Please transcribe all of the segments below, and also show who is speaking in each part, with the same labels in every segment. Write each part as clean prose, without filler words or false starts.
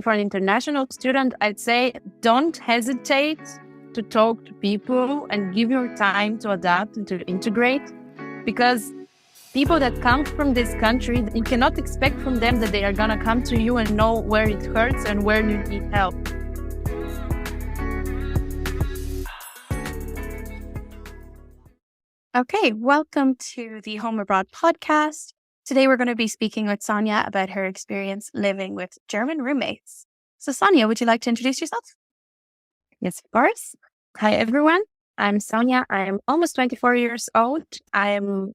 Speaker 1: for an international student, I'd say don't hesitate to talk to people and give your time to adapt and to integrate, because people that come from this country, you cannot expect from them that they are going to come to you and know where it hurts and where you need help.
Speaker 2: Okay, welcome to the Home Abroad podcast. Today we're going to be speaking with Sonia about her experience living with German roommates. So Sonia, would you like to introduce yourself?
Speaker 1: Yes, of course. Hi, everyone. I'm Sonia. I am almost 24 years old. I am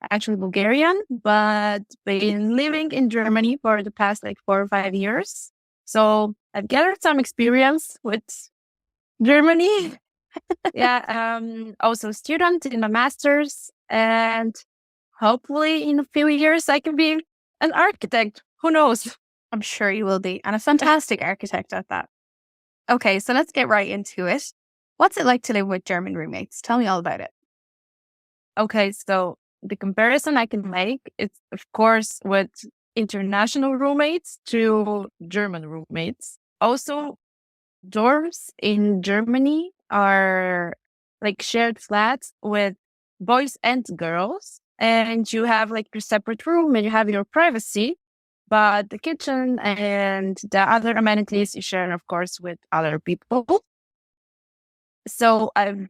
Speaker 1: actually Bulgarian, but been living in Germany for the past 4 or 5 years. So I've gathered some experience with Germany. Also student in my master's, and hopefully in a few years I can be an architect. Who knows?
Speaker 2: I'm sure you will be, and a fantastic architect at that. Okay, so let's get right into it. What's it like to live with German roommates? Tell me all about it.
Speaker 1: Okay, so the comparison I can make is, of course, with international roommates to German roommates. Also, dorms in Germany are shared flats with boys and girls, and you have your separate room and you have your privacy, but the kitchen and the other amenities you share, of course, with other people. So I've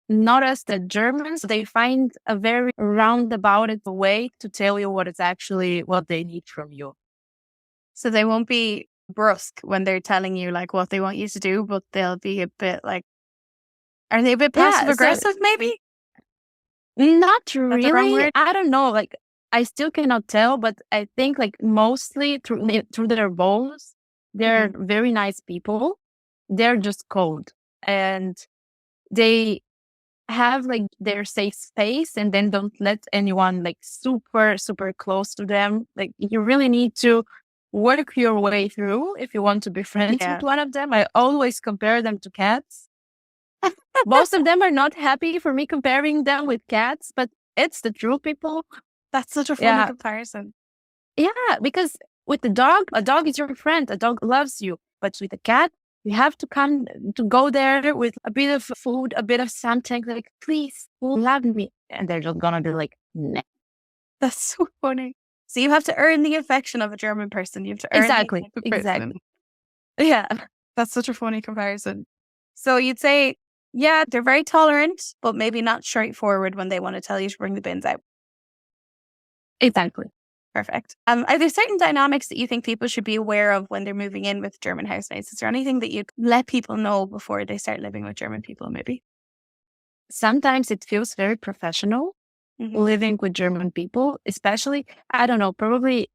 Speaker 1: noticed that Germans, they find a very roundabout way to tell you what they need from you.
Speaker 2: So they won't be brusque when they're telling you what they want you to do, but they'll be a bit are they a bit passive aggressive maybe?
Speaker 1: Not really. I don't know. I still cannot tell, but I think mostly through their bones, they're very nice people. They're just cold, and they have their safe space, and then don't let anyone super, super close to them. You really need to work your way through if you want to be friends with one of them. I always compare them to cats. Most of them are not happy for me comparing them with cats, but it's the true people.
Speaker 2: That's such a funny comparison.
Speaker 1: Yeah, because with the dog, a dog is your friend. A dog loves you. But with a cat, you have to go there with a bit of food, a bit of something, please, love me. And they're just gonna be nah.
Speaker 2: That's so funny. So you have to earn the affection of a German person. You have to earn
Speaker 1: exactly.
Speaker 2: Yeah, that's such a funny comparison. So you'd say, yeah, they're very tolerant, but maybe not straightforward when they want to tell you to bring the bins out.
Speaker 1: Exactly.
Speaker 2: Perfect. Are there certain dynamics that you think people should be aware of when they're moving in with German housemates? Is there anything that you let people know before they start living with German people, maybe?
Speaker 1: Sometimes it feels very professional living with German people, especially, I don't know, probably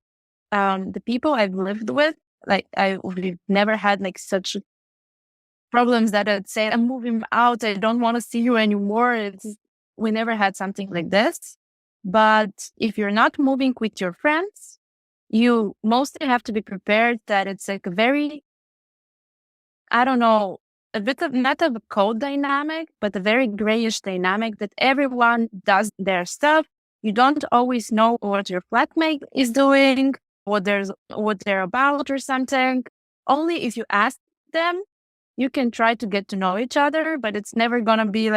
Speaker 1: the people I've lived with, we've never had such problems that I'd say, I'm moving out, I don't want to see you anymore. We never had something like this. But if you're not moving with your friends, you mostly have to be prepared that it's a very, I don't know, a bit of not of a cold dynamic, but a very grayish dynamic that everyone does their stuff. You don't always know what your flatmate is doing, what they're about or something. Only if you ask them, you can try to get to know each other, but it's never gonna be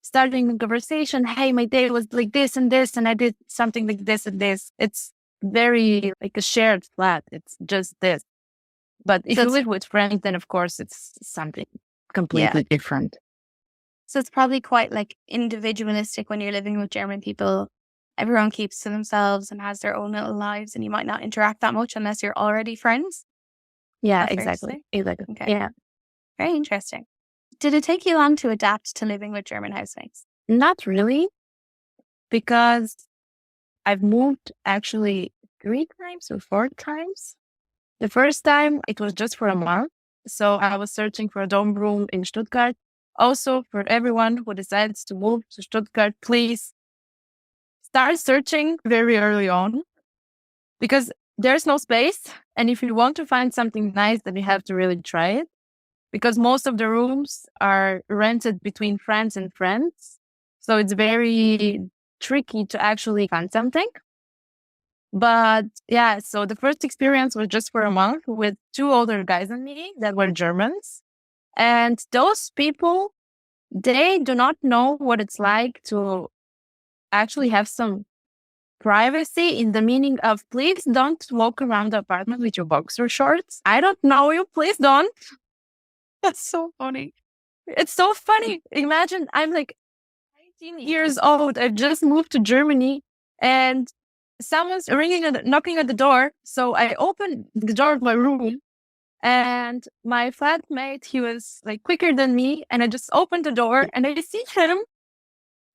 Speaker 1: starting a conversation. Hey, my day was like this, and I did something like this and this. It's very a shared flat. It's just this. But if you live with friends, then of course it's something completely different.
Speaker 2: So it's probably quite individualistic when you're living with German people. Everyone keeps to themselves and has their own little lives, and you might not interact that much unless you're already friends.
Speaker 1: Yeah, exactly. Okay. Yeah.
Speaker 2: Very interesting. Did it take you long to adapt to living with German housemates?
Speaker 1: Not really, because I've moved actually 3 times or 4 times. The first time, it was just for a month. So I was searching for a dorm room in Stuttgart. Also, for everyone who decides to move to Stuttgart, please start searching very early on, because there's no space. And if you want to find something nice, then you have to really try it, because most of the rooms are rented between friends and friends. So it's very tricky to actually find something. But yeah, so the first experience was just for a month with two older guys than me that were Germans. And those people, they do not know what it's like to actually have some privacy, in the meaning of, please don't walk around the apartment with your boxer shorts. I don't know you. Please don't.
Speaker 2: That's so funny.
Speaker 1: It's so funny. Imagine I'm like 19 years old. I just moved to Germany and someone's knocking at the door. So I opened the door of my room and my flatmate, he was like quicker than me. And I just opened the door and I see him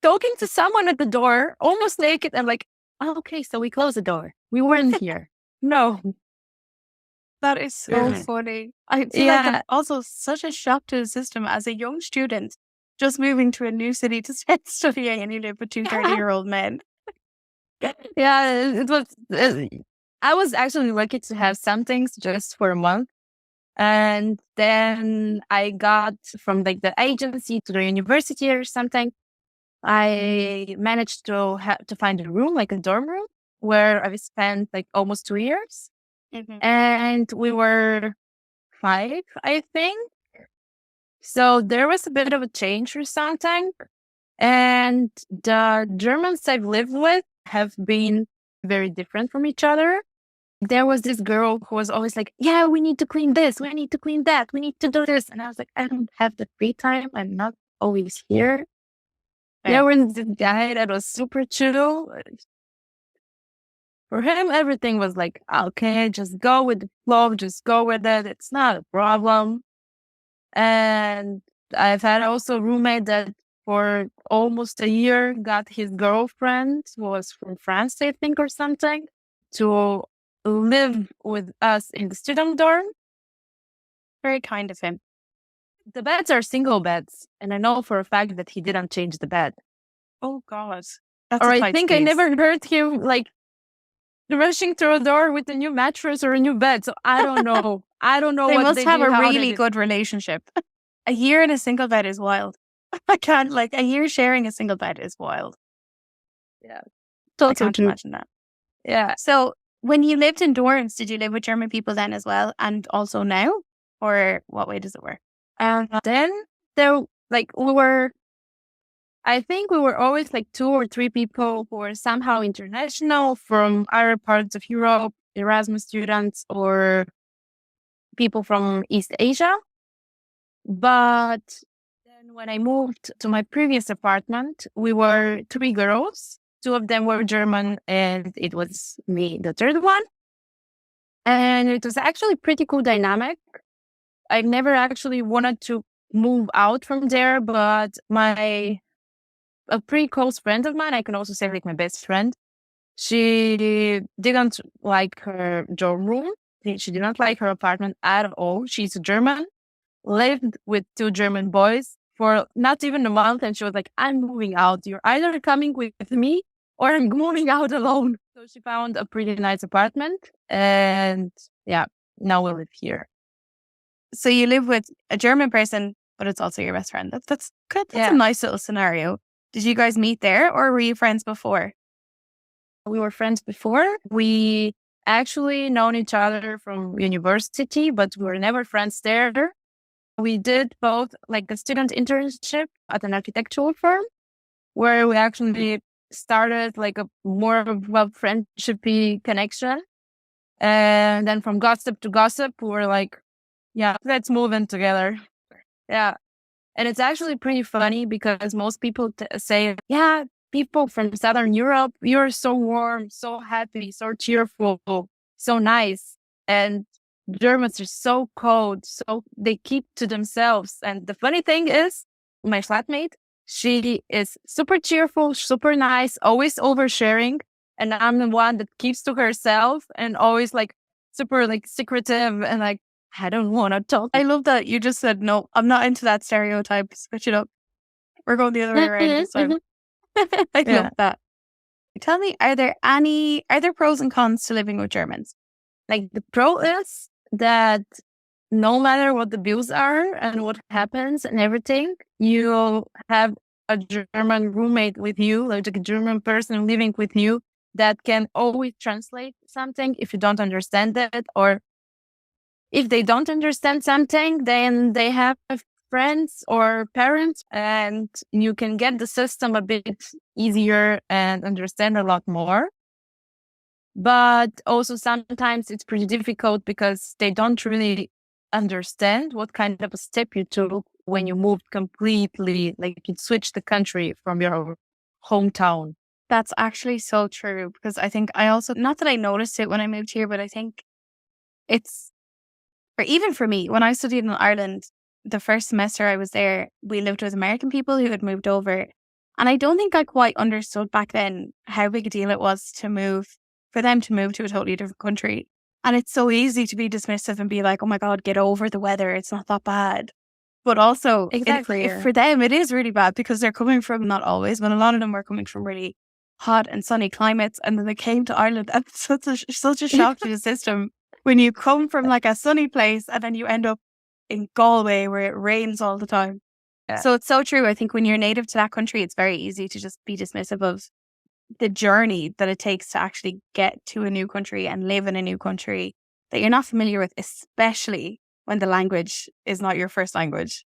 Speaker 1: talking to someone at the door, almost naked. I'm like, oh, okay, so we closed the door. We weren't here. No.
Speaker 2: That is so funny. I feel like I'm also such a shock to the system as a young student, just moving to a new city to start studying, and you live with two 30-year-old men.
Speaker 1: Yeah, it was. I was actually lucky to have some things just for a month. And then I got from like the agency to the university or something. I managed to find a room, like a dorm room, where I spent like almost 2 years. And we were 5, I think. So there was a bit of a change or something. And the Germans I've lived with have been very different from each other. There was this girl who was always like, yeah, we need to clean this. We need to clean that. We need to do this. And I was like, I don't have the free time. I'm not always here. There was this guy that was super chill. For him, everything was like, okay, just go with the flow, just go with it. It's not a problem. And I've had also a roommate that for almost a year got his girlfriend, who was from France, I think, or something, to live with us in the student dorm.
Speaker 2: Very kind of him.
Speaker 1: The beds are single beds, and I know for a fact that he didn't change the bed.
Speaker 2: Oh, God.
Speaker 1: Or I think I never heard him like rushing through a door with a new mattress or a new bed. So I don't know. I don't know.
Speaker 2: They must have a really good relationship. A year in a single bed is wild. I can't, like, a year sharing a single bed is wild.
Speaker 1: Yeah.
Speaker 2: I can't imagine that.
Speaker 1: Yeah.
Speaker 2: So when you lived in dorms, did you live with German people then as well? And also now? Or what way does it work?
Speaker 1: Then I think we were always like 2 or 3 people who were somehow international from other parts of Europe, Erasmus students or people from East Asia. But then when I moved to my previous apartment, we were 3 girls. 2 of them were German and it was me, the third one. And it was actually pretty cool dynamic. I never actually wanted to move out from there, but a pretty close friend of mine, I can also say like my best friend, she didn't like her dorm room. She did not like her apartment at all. She's German, lived with 2 German boys for not even a month. And she was like, I'm moving out. You're either coming with me or I'm moving out alone. So she found a pretty nice apartment. And yeah, now we live here.
Speaker 2: So you live with a German person, but it's also your best friend. That's good. That's a nice little scenario. Did you guys meet there or were you friends before?
Speaker 1: We were friends before. We actually known each other from university, but we were never friends there. We did both like a student internship at an architectural firm where we actually started like a more of a friendshipy connection. And then from gossip to gossip, we were like, yeah, let's move in together. Yeah. And it's actually pretty funny because most people say, yeah, people from Southern Europe, you're so warm, so happy, so cheerful, so nice. And Germans are so cold, so they keep to themselves. And the funny thing is, my flatmate, she is super cheerful, super nice, always oversharing. And I'm the one that keeps to herself and always like super like secretive and like, I don't want to talk.
Speaker 2: I love that you just said, no, I'm not into that stereotype. Switch it up. We're going the other way around this time. I love that. Tell me, are there pros and cons to living with Germans?
Speaker 1: Like the pro is that no matter what the bills are and what happens and everything, you have a German roommate with you, like a German person living with you that can always translate something if you don't understand it, or if they don't understand something, then they have friends or parents, and you can get the system a bit easier and understand a lot more. But also sometimes it's pretty difficult because they don't really understand what kind of a step you took when you moved completely, like you switched the country from your hometown.
Speaker 2: That's actually so true, because I think I also, not that I noticed it when I moved here, but I think it's, or even for me, when I studied in Ireland, the first semester I was there, we lived with American people who had moved over. And I don't think I quite understood back then how big a deal it was for them to move to a totally different country. And it's so easy to be dismissive and be like, oh my God, get over the weather. It's not that bad. But also,
Speaker 1: Exactly.
Speaker 2: for them, it is really bad because they're coming from, not always, but a lot of them were coming from really hot and sunny climates. And then they came to Ireland, and it's such a shock to the system when you come from like a sunny place and then you end up in Galway where it rains all the time.
Speaker 1: Yeah.
Speaker 2: So it's so true. I think when you're native to that country, it's very easy to just be dismissive of the journey that it takes to actually get to a new country and live in a new country that you're not familiar with, especially when the language is not your first language.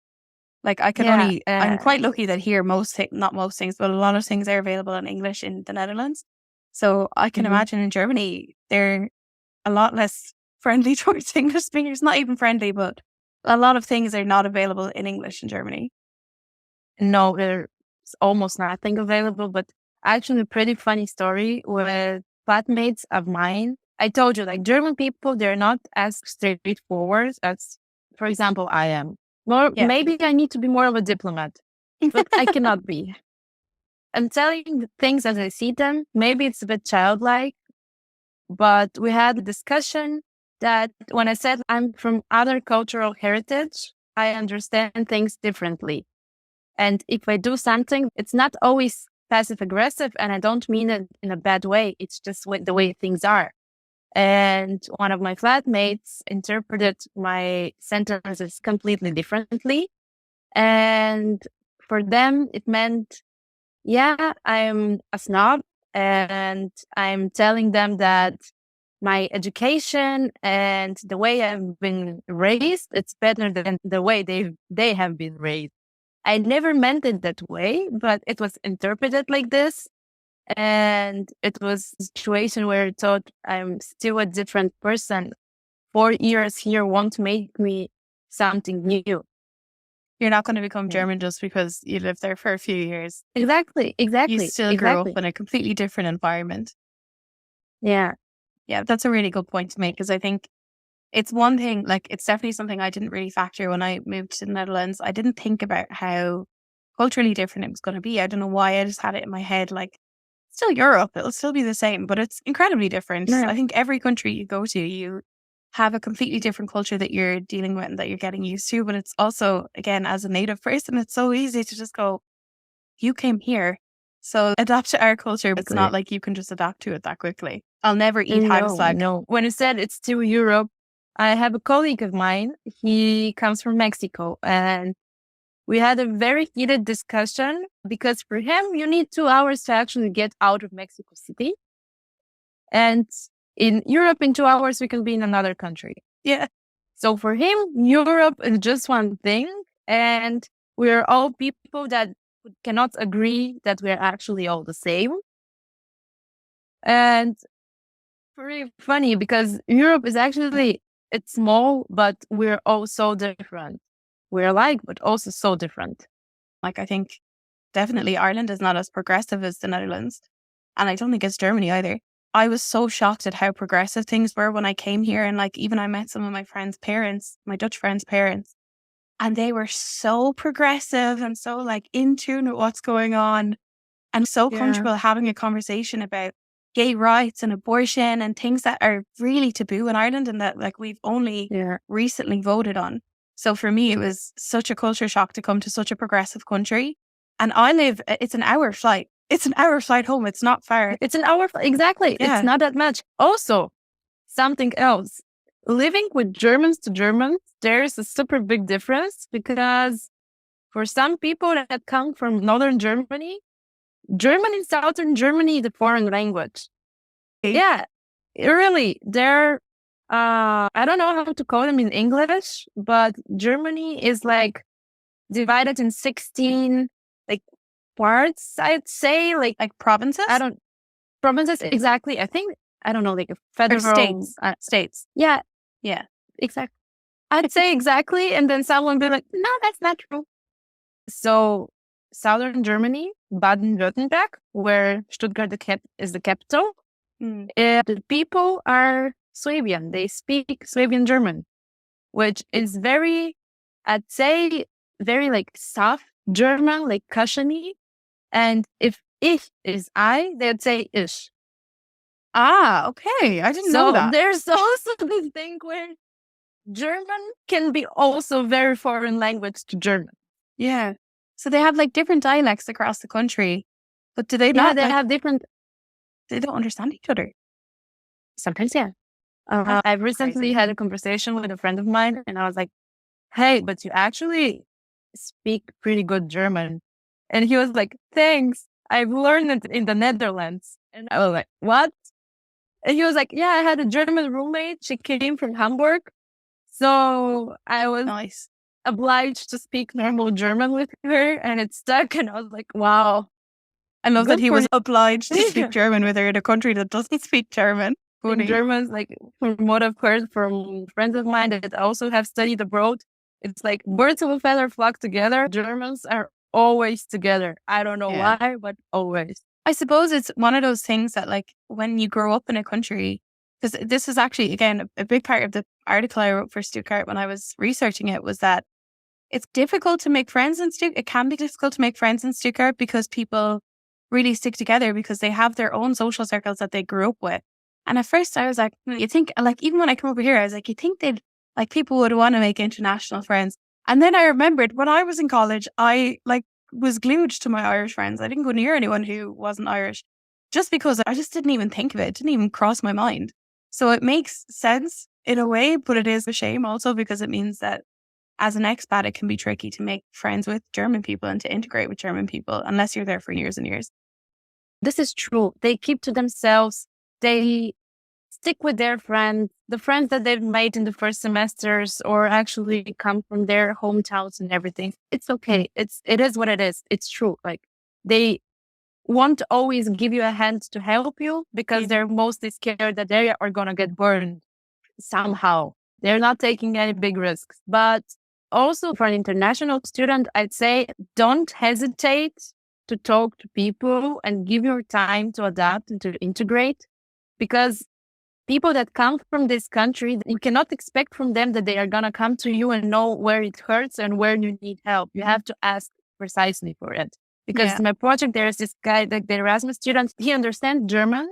Speaker 2: Like I'm quite lucky that here not most things, but a lot of things are available in English in the Netherlands. So I can imagine in Germany, they're a lot less friendly towards English speakers. Not even friendly, but a lot of things are not available in English in Germany.
Speaker 1: No, there's almost nothing available, but actually a pretty funny story with flatmates of mine. I told you, like, German people, they're not as straightforward as, for example, I am. Maybe I need to be more of a diplomat, but I cannot be. I'm telling things as I see them. Maybe it's a bit childlike, but we had a discussion that when I said I'm from other cultural heritage, I understand things differently. And if I do something, it's not always passive aggressive, and I don't mean it in a bad way. It's just the way things are. And one of my flatmates interpreted my sentences completely differently. And for them, it meant, yeah, I'm a snob, and I'm telling them that my education and the way I've been raised, it's better than the way they have been raised. I never meant it that way, but it was interpreted like this. And it was a situation where I thought I'm still a different person. 4 years here won't make me something new.
Speaker 2: You're not going to become German just because you lived there for a few years.
Speaker 1: Exactly.
Speaker 2: You still grew up in a completely different environment.
Speaker 1: Yeah.
Speaker 2: Yeah, that's a really good point to make, because I think it's one thing, like, it's definitely something I didn't really factor when I moved to the Netherlands. I didn't think about how culturally different it was going to be. I don't know why. I just had it in my head, like, still Europe, it'll still be the same, but it's incredibly different.
Speaker 1: Yeah.
Speaker 2: I think every country you go to, you have a completely different culture that you're dealing with and that you're getting used to. But it's also, again, as a native person, it's so easy to just go, you came here, so adapt to our culture. But it's not like you can just adapt to it that quickly. I'll never eat haggis.
Speaker 1: No. When you said it's still Europe, I have a colleague of mine. He comes from Mexico, and we had a very heated discussion because for him, you need 2 hours to actually get out of Mexico City. And in Europe, in 2 hours, we can be in another country.
Speaker 2: Yeah.
Speaker 1: So for him, Europe is just one thing. And we're all people that cannot agree that we're actually all the same. And pretty funny because Europe is actually, it's small, but we're all so different. We're alike, but also so different.
Speaker 2: Like, I think definitely Ireland is not as progressive as the Netherlands. And I don't think it's Germany either. I was so shocked at how progressive things were when I came here. And like, even I met some of my friends' parents, my Dutch friends' parents, and they were so progressive and so like in tune with what's going on and so comfortable having a conversation about gay rights and abortion and things that are really taboo in Ireland and that like we've only recently voted on. So for me, it was such a culture shock to come to such a progressive country. And it's an hour flight. It's an hour flight home. It's not far.
Speaker 1: It's an hour. Exactly. Yeah. It's not that much. Also, something else. Living with Germans to Germans, there's a super big difference because for some people that come from northern Germany, German in southern Germany is a foreign language. Yeah, really. They're, I don't know how to call them in English, but Germany is like divided in 16 like parts, I'd say. Like
Speaker 2: provinces?
Speaker 1: Provinces, exactly. I think, I don't know, like a federal.
Speaker 2: Or states. States.
Speaker 1: Yeah.
Speaker 2: Yeah.
Speaker 1: Exactly. I'd say exactly. And then someone be like, no, that's not true. So southern Germany, Baden-Württemberg, where Stuttgart is the capital, the people are Swabian. They speak Swabian German, which is very, I'd say, very like soft German, like cushiony. And if ich is I, they'd say ish.
Speaker 2: Ah, okay. I didn't know that.
Speaker 1: So there's also this thing where German can be also very foreign language to German.
Speaker 2: Yeah. So they have like different dialects across the country, but do they not?
Speaker 1: Yeah, they have different.
Speaker 2: They don't understand each other.
Speaker 1: Sometimes, yeah. I've recently had a conversation with a friend of mine, and I was like, "Hey, but you actually speak pretty good German." And he was like, "Thanks. I've learned it in the Netherlands." And I was like, "What?" And he was like, "Yeah, I had a German roommate. She came from Hamburg, so I was obliged to speak normal German with her, and it stuck." And I was like, "Wow."
Speaker 2: I love that he was obliged to speak German with her in a country that doesn't speak German.
Speaker 1: Germans, like from what I've heard from friends of mine that also have studied abroad, it's like birds of a feather flock together. Germans are always together. I don't know why, but always.
Speaker 2: I suppose it's one of those things that like when you grow up in a country, because this is actually, again, a big part of the article I wrote for Stuttgart when I was researching it was that it's difficult to make friends in Stuttgart. It can be difficult to make friends in Stuttgart because people really stick together because they have their own social circles that they grew up with. And at first I was like, you think, like, even when I come over here, I was like, you think they'd, like, people would want to make international friends. And then I remembered when I was in college, I like was glued to my Irish friends. I didn't go near anyone who wasn't Irish just because I just didn't even think of it. It didn't even cross my mind. So it makes sense in a way, but it is a shame also because it means that as an expat, it can be tricky to make friends with German people and to integrate with German people unless you're there for years and years.
Speaker 1: This is true. They keep to themselves. They stick with their friends, the friends that they've made in the first semesters or actually come from their hometowns and everything. It's okay. It is what it is. It's true. Like they won't always give you a hand to help you because they're mostly scared that they are going to get burned somehow. They're not taking any big risks. But also for an international student, I'd say don't hesitate to talk to people and give your time to adapt and to integrate, because people that come from this country, you cannot expect from them that they are going to come to you and know where it hurts and where you need help. You have to ask precisely for it. Because in my project, there is this guy, like the Erasmus student, he understands German,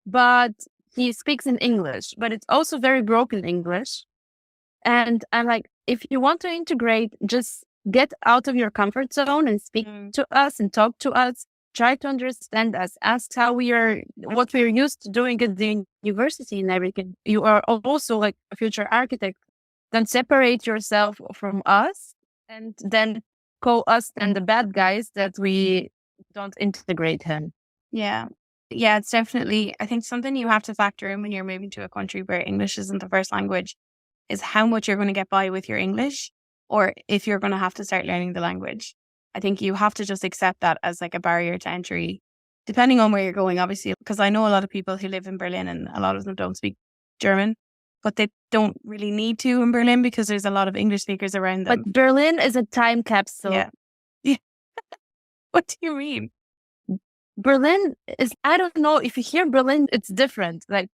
Speaker 1: but he speaks in English, but it's also very broken English. And I'm like, if you want to integrate, just get out of your comfort zone and speak to us and talk to us. Try to understand us. Ask how what we're used to doing at the university and everything. You are also like a future architect. Then separate yourself from us and then call us and the bad guys that we don't integrate him.
Speaker 2: Yeah. Yeah, it's definitely, I think something you have to factor in when you're moving to a country where English isn't the first language is how much you're going to get by with your English or if you're going to have to start learning the language. I think you have to just accept that as like a barrier to entry, depending on where you're going, obviously, because I know a lot of people who live in Berlin and a lot of them don't speak German, but they don't really need to in Berlin because there's a lot of English speakers around them.
Speaker 1: But Berlin is a time capsule.
Speaker 2: Yeah. What do you mean?
Speaker 1: Berlin is, I don't know, if you hear Berlin, it's different. Like,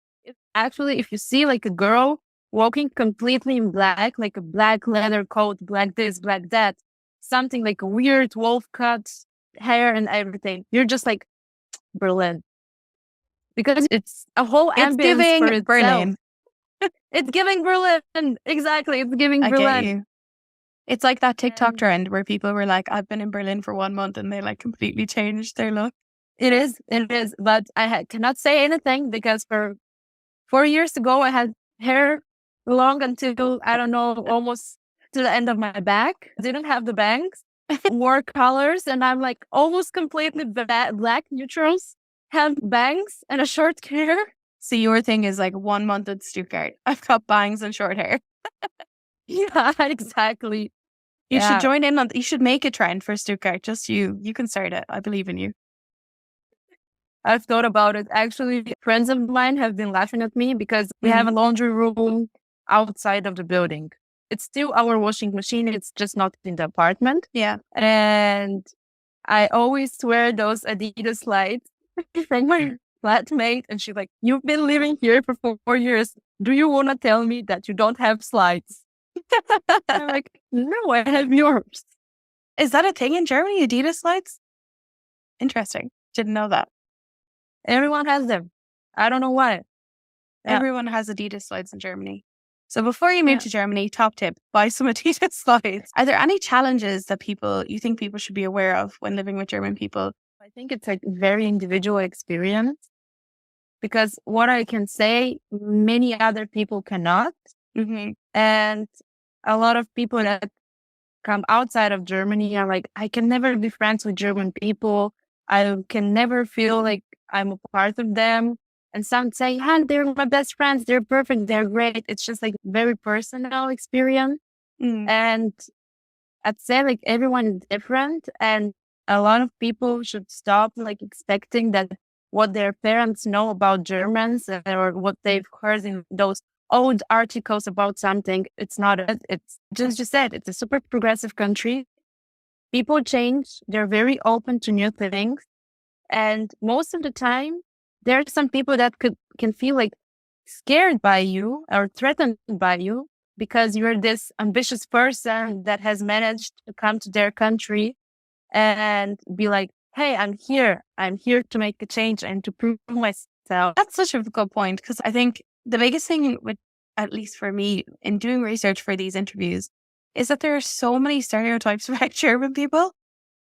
Speaker 1: actually, if you see like a girl walking completely in black, like a black leather coat, black this, black that, something like a weird wolf cut hair and everything, you're just like, Berlin. Because it's a whole ambience
Speaker 2: giving
Speaker 1: for itself.
Speaker 2: Berlin.
Speaker 1: It's giving Berlin. Exactly. It's giving Berlin.
Speaker 2: Get you. It's like that TikTok trend where people were like, I've been in Berlin for 1 month and they like completely changed their look.
Speaker 1: It is. But I cannot say anything because for 4 years ago, I had hair long until, I don't know, almost to the end of my back. Didn't have the bangs, wore colors, and I'm like almost completely black neutrals. have bangs and a short hair.
Speaker 2: So your thing is like 1 month at Stuttgart. I've got bangs and short hair.
Speaker 1: Yeah, exactly.
Speaker 2: You should join in you should make a trend for Stuttgart. Just you. You can start it. I believe in you.
Speaker 1: I've thought about it. Actually, friends of mine have been laughing at me because we have a laundry room outside of the building. It's still our washing machine. It's just not in the apartment.
Speaker 2: Yeah.
Speaker 1: And I always wear those Adidas slides from my flatmate. And she's like, you've been living here for 4 years. Do you want to tell me that you don't have slides? I'm like, no, I have yours.
Speaker 2: Is that a thing in Germany, Adidas slides? Interesting. Didn't know that.
Speaker 1: Everyone has them. I don't know why.
Speaker 2: Yeah. Everyone has Adidas slides in Germany. So before you move to Germany, top tip, buy some Adidas slides. Are there any challenges that you think people should be aware of when living with German people?
Speaker 1: I think it's a very individual experience because what I can say, many other people cannot.
Speaker 2: Mm-hmm.
Speaker 1: And a lot of people that come outside of Germany are like, I can never be friends with German people. I can never feel like I'm a part of them. And some say, they're my best friends. They're perfect. They're great. It's just like very personal experience. And I'd say like everyone is different. And a lot of people should stop like expecting that what their parents know about Germans or what they've heard in those old articles about something. It's not it's just you said, it's a super progressive country. People change. They're very open to new things. And most of the time, there are some people that can feel like scared by you or threatened by you because you're this ambitious person that has managed to come to their country and be like, hey, I'm here to make a change and to prove myself.
Speaker 2: That's such a good point because I think the biggest thing with, at least for me, in doing research for these interviews is that there are so many stereotypes about German people.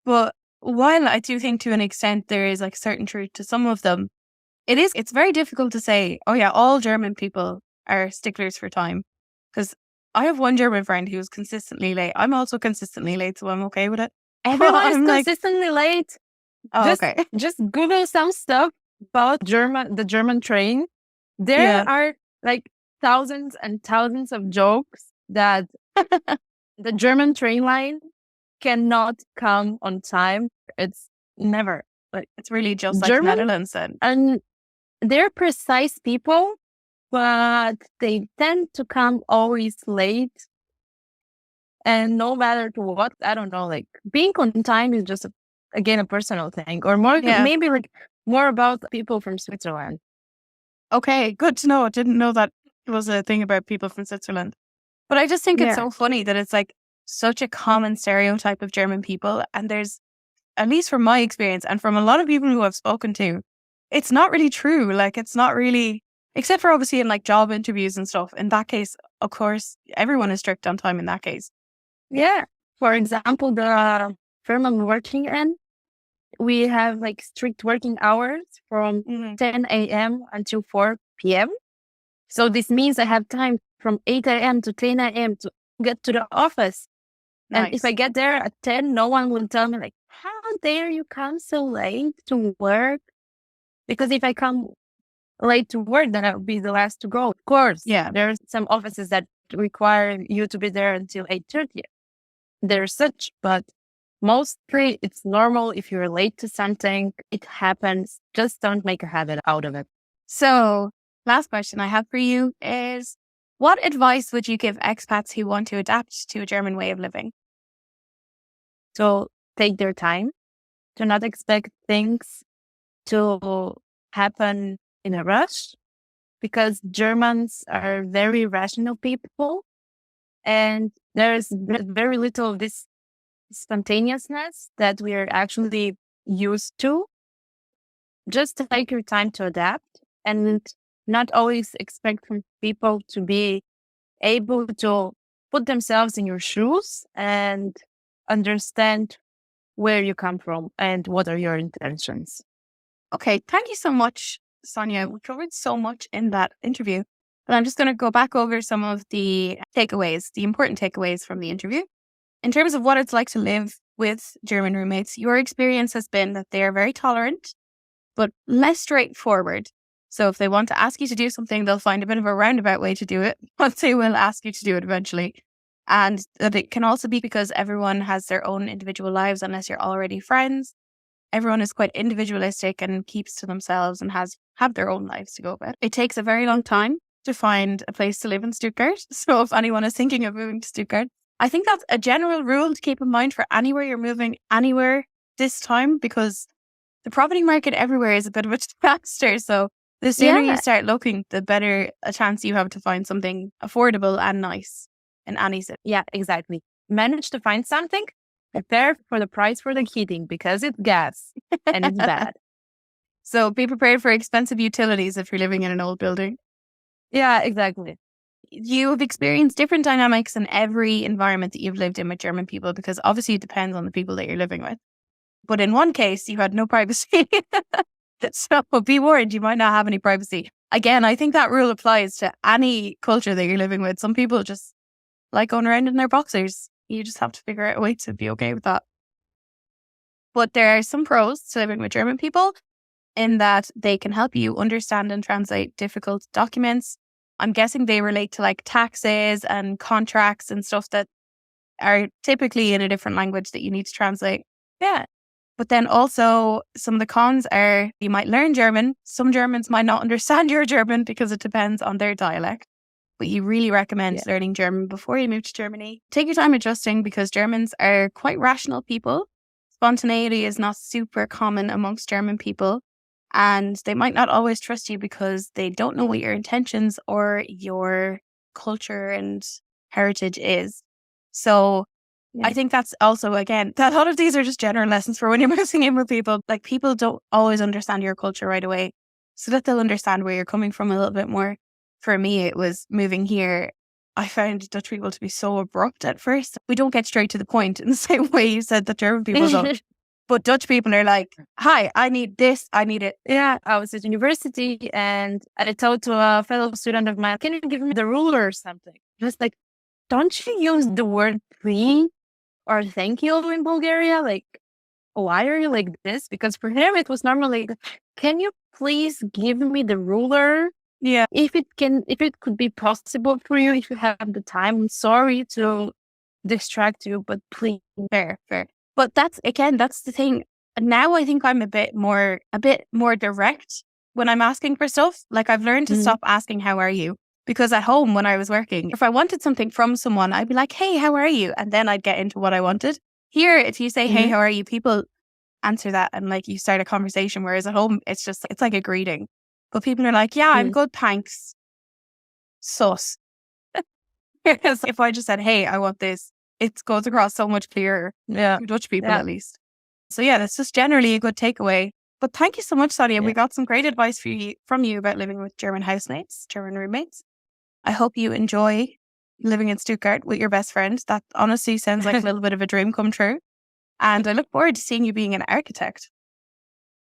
Speaker 2: But while I do think to an extent there is like certain truth to some of them, it's very difficult to say, oh yeah, all German people are sticklers for time. Because I have one German friend who's consistently late. I'm also consistently late, so I'm okay with it.
Speaker 1: Everyone is consistently late.
Speaker 2: Oh, okay.
Speaker 1: Just Google some stuff about the German train. There are like thousands and thousands of jokes that the German train line cannot come on time. It's never. Like,
Speaker 2: it's really just like Netherlands then.
Speaker 1: And they're precise people, but they tend to come always late. And no matter to what, I don't know, like being on time is just, again, a personal thing or more, maybe like more about people from Switzerland.
Speaker 2: Okay, good to know. I didn't know that was a thing about people from Switzerland. But I just think it's so funny that it's like such a common stereotype of German people. And there's, at least from my experience and from a lot of people who I've spoken to, it's not really true. Like, it's not really, except for obviously in like job interviews and stuff. In that case, of course, everyone is strict on time in that case.
Speaker 1: Yeah. For example, the firm I'm working in, we have like strict working hours from 10 a.m. until 4 p.m. So this means I have time from 8 a.m. to 10 a.m. to get to the office. Nice. And if I get there at 10, no one will tell me like, how dare you come so late to work? Because if I come late to work, then I'll be the last to go. Of course.
Speaker 2: Yeah.
Speaker 1: There's some offices that require you to be there until 8:30. There's such, but mostly it's normal. If you're late to something, it happens. Just don't make a habit out of it.
Speaker 2: So last question I have for you is, what advice would you give expats who want to adapt to a German way of living?
Speaker 1: So take their time. Do not expect things to happen in a rush, because Germans are very rational people and there's very little of this spontaneousness that we are actually used to. Just take your time to adapt and not always expect from people to be able to put themselves in your shoes and understand where you come from and what are your intentions.
Speaker 2: Okay, thank you so much, Sonia. We covered so much in that interview, but I'm just going to go back over some of the takeaways, the important takeaways from the interview. In terms of what it's like to live with German roommates, your experience has been that they are very tolerant, but less straightforward. So if they want to ask you to do something, they'll find a bit of a roundabout way to do it, but they will ask you to do it eventually. And that it can also be because everyone has their own individual lives unless you're already friends. Everyone is quite individualistic and keeps to themselves and have their own lives to go about. It takes a very long time to find a place to live in Stuttgart. So if anyone is thinking of moving to Stuttgart, I think that's a general rule to keep in mind for anywhere you're moving anywhere this time, because the property market everywhere is a bit of a disaster. So the sooner you start looking, the better a chance you have to find something affordable and nice in any city.
Speaker 1: Yeah, exactly. Manage to find something, prepare for the price for the heating because it's gas and it's bad.
Speaker 2: So be prepared for expensive utilities if you're living in an old building.
Speaker 1: Yeah, exactly.
Speaker 2: You have experienced different dynamics in every environment that you've lived in with German people, because obviously it depends on the people that you're living with. But in one case, you had no privacy. So be warned, you might not have any privacy. Again, I think that rule applies to any culture that you're living with. Some people just like going around in their boxers. You just have to figure out a way to be okay with that. But there are some pros to living with German people in that they can help you understand and translate difficult documents. I'm guessing they relate to like taxes and contracts and stuff that are typically in a different language that you need to translate.
Speaker 1: Yeah.
Speaker 2: But then also some of the cons are you might learn German. Some Germans might not understand your German because it depends on their dialect. But you really recommend learning German before you move to Germany. Take your time adjusting because Germans are quite rational people. Spontaneity is not super common amongst German people. And they might not always trust you because they don't know what your intentions or your culture and heritage is. So I think that's also, again, that a lot of these are just general lessons for when you're moving in with people. Like, people don't always understand your culture right away, so that they'll understand where you're coming from a little bit more. For me, it was moving here. I found Dutch people to be so abrupt at first. We don't get straight to the point in the same way you said that German people don't. But Dutch people are like, hi, I need this, I need it.
Speaker 1: Yeah, I was at university and I told to a fellow student of mine, can you give me the ruler or something? Just like, don't you use the word please or thank you in Bulgaria? Like, why are you like this? Because for him, it was normally, can you please give me the ruler?
Speaker 2: Yeah.
Speaker 1: If it could be possible for you, if you have the time, I'm sorry to distract you, but please.
Speaker 2: Fair. But that's the thing. Now I think I'm a bit more direct when I'm asking for stuff. Like, I've learned to stop asking, how are you? Because at home when I was working, if I wanted something from someone, I'd be like, hey, how are you? And then I'd get into what I wanted. Here, if you say, hey, how are you? People answer that and like you start a conversation. Whereas at home, it's like a greeting. But people are like, yeah, I'm good, thanks. Sus. Because if I just said, hey, I want this, it goes across so much clearer to Dutch people at least. So yeah, that's just generally a good takeaway. But thank you so much, Sonia. We got some great advice from you about living with German housemates, German roommates. I hope you enjoy living in Stuttgart with your best friend. That honestly sounds like a little bit of a dream come true. And I look forward to seeing you being an architect.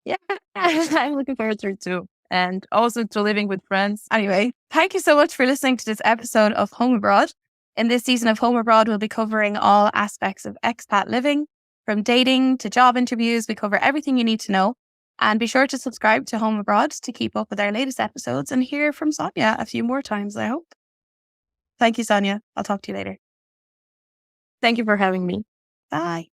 Speaker 1: Yeah, I'm looking forward to it too. And also to living with friends.
Speaker 2: Anyway, thank you so much for listening to this episode of Home Abroad. In this season of Home Abroad, we'll be covering all aspects of expat living, from dating to job interviews. We cover everything you need to know. And be sure to subscribe to Home Abroad to keep up with our latest episodes and hear from Sonia a few more times, I hope. Thank you, Sonia. I'll talk to you later.
Speaker 1: Thank you for having me.
Speaker 2: Bye.